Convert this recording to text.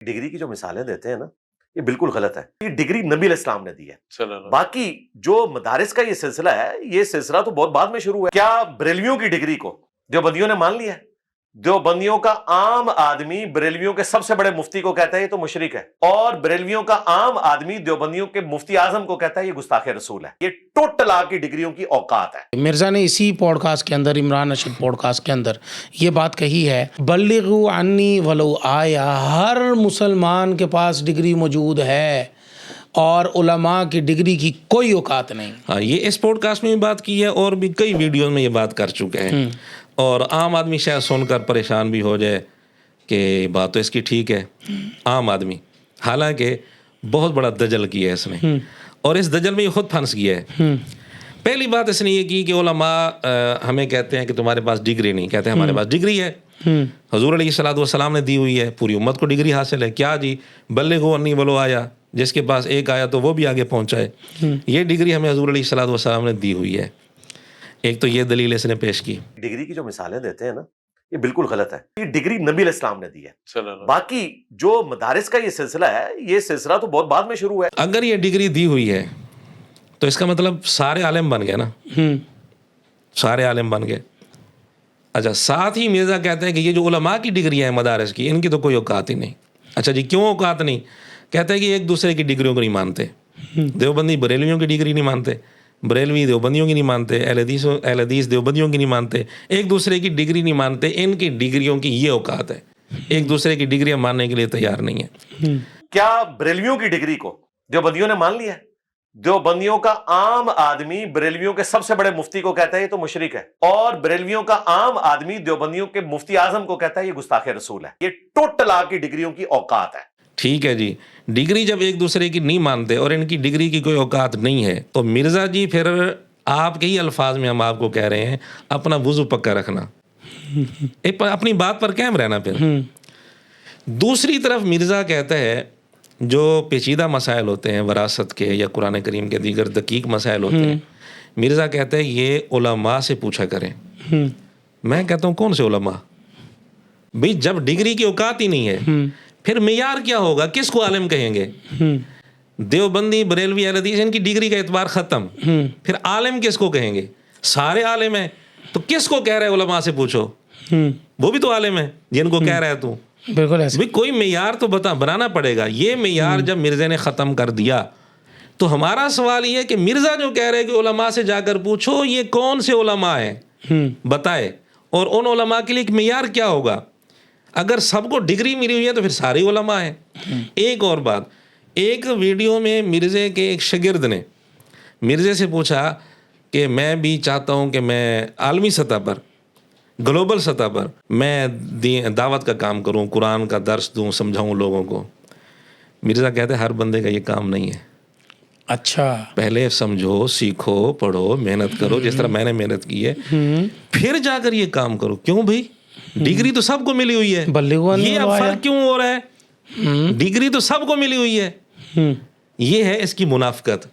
Degree की जो मिसालें देते हैं ना, ये बिल्कुल गलत है। ये डिग्री नबी अलैहिस्सलाम ने दी है। बाकी जो मदारिस का ये सिलसिला है, ये सिलसिला तो बहुत बाद में शुरू हुआ है। क्या बरेलवियों की डिग्री को देवबंदियों ने मान लिया है? देवबंदियों का आम आदमी बरेलवियों के सबसे बड़े मुफ्ती को कहता है ये तो मुशरिक है, और बरेलवियों का आम आदमी देवबंदियों के मुफ्ती आजम को कहता है ये गुस्ताखे रसूल है। ये टोटल आपकी डिग्रियों की औकात है। मिर्ज़ा ने इसी पॉडकास्ट के अंदर, इमरान रशीद पॉडकास्ट के अंदर ये बात कही है, बल्लिगु अन्नी वलो आया। हर मुसलमान के पास डिग्री मौजूद है और उलमा की डिग्री की कोई औकात नहीं। हाँ, ये इस पॉडकास्ट में भी बात की है और भी कई वीडियो में ये बात कर चुके हैं। और आम आदमी शायद सुनकर परेशान भी हो जाए कि बात तो इसकी ठीक है, आम आदमी, हालांकि बहुत बड़ा दजल किया है इसने, और इस दजल में ये खुद फंस गया है। पहली बात इसने ये की कि उलमा हमें कहते हैं कि तुम्हारे पास डिग्री नहीं, कहते हैं हमारे पास डिग्री है। हुजूर अलैहिस्सलातु वस्सलाम ने दी हुई है, पूरी उम्मत को डिग्री हासिल है। क्या जी, बल्लिगु अन्नी वलो आया, जिसके पास एक आया तो वो भी आगे पहुंचाए, ये डिग्री हमें हुजूर अलैहिस्सलातु वस्सलाम ने दी हुई है। एक तो ये दलील इसने पेश की। डिग्री की जो मिसालें देते हैं ना, ये बिल्कुल गलत है। ये डिग्री नबी अलैहिस्सलाम ने दी है। बाकी जो मदारिस का ये सिलसिला है, ये सिलसिला तो बहुत बाद में शुरू हुआ है। अगर ये डिग्री दी हुई है तो इसका मतलब सारे आलिम बन गए ना, सारे आलिम बन गए। अच्छा, साथ ही मिर्ज़ा कहते हैं कि ये जो उलमा की डिग्री है मदारिस की, इनकी तो कोई औकात ही नहीं। अच्छा जी, क्यों औकात नहीं? कहते हैं कि एक दूसरे की डिग्रियों को नहीं मानते। देवबंदी बरेलवियों की डिग्री नहीं मानते, बरेलवी देवबंदियों की नहीं मानते, अहले हदीस देवबंदियों की नहीं मानते, एक दूसरे की डिग्री नहीं मानते। इनकी डिग्रियों की ये औकात है, एक दूसरे की डिग्रियां मानने के लिए तैयार नहीं है। क्या बरेलवियों की डिग्री को देवबंदियों ने मान लिया है? देवबंदियों का आम आदमी बरेलवियों के सबसे बड़े मुफ्ती को कहता है ये तो मुशरिक है, और बरेलवियों का आम आदमी देवबंदियों के मुफ्ती आजम को कहता है ये गुस्ताखे रसूल है। ये टोटल आपकी डिग्रियों की औकात है। ठीक है जी, डिग्री जब एक दूसरे की नहीं मानते और इनकी डिग्री की कोई औकात नहीं है, तो मिर्ज़ा जी फिर आपके ही अल्फाज में हम आपको कह रहे हैं, अपना वुज़ू पक्का रखना, अपनी बात पर कायम रहना। फिर दूसरी तरफ मिर्ज़ा कहता है जो पेचीदा मसाइल होते हैं वरासत के या कुरान करीम के दीगर दकीक मसाइल होते हैं, मिर्ज़ा कहते हैं ये उलमा से पूछा करें। मैं कहता हूँ कौन से उलमा भाई, जब डिग्री की औकात ही नहीं है फिर मेयार क्या होगा, किसको आलिम कहेंगे? देवबंदी बरेलवी अहले हदीस, इनकी डिग्री का एतबार ख़त्म, फिर आलिम किसको कहेंगे? सारे आलिम हैं, तो किसको कह रहे हैं उलमा से पूछो? वो भी तो आलिम है जिनको कह रहा है तू। बिल्कुल ऐसे। भाई कोई मेयार तो बनाना पड़ेगा। ये मेयार जब मिर्ज़ा ने ख़त्म कर दिया तो हमारा सवाल ये है कि मिर्ज़ा जो कह रहे हैं कि उलमा से जाकर पूछो, ये कौन से उलमा हैं बताए, और उन उलमा के लिए एक मेयार क्या होगा? अगर सबको डिग्री मिली हुई है तो फिर सारे उलमा हैं। एक और बात, एक वीडियो में मिर्ज़े के एक शागिर्द ने मिर्ज़े से पूछा कि मैं भी चाहता हूं कि मैं आलमी सतह पर, ग्लोबल सतह पर मैं दावत का काम करूं, कुरान का दर्स दूं, समझाऊं लोगों को। मिर्ज़ा कहते हैं हर बंदे का ये काम नहीं है। अच्छा, पहले समझो, सीखो, पढ़ो, मेहनत करो, जिस तरह मैंने मेहनत की है, फिर जाकर ये काम करो। क्यों भाई, डिग्री तो सबको मिली हुई है, ये अब फर्क क्यों हो रहा है? डिग्री तो सबको मिली हुई है। ये है इसकी मुनाफिकत।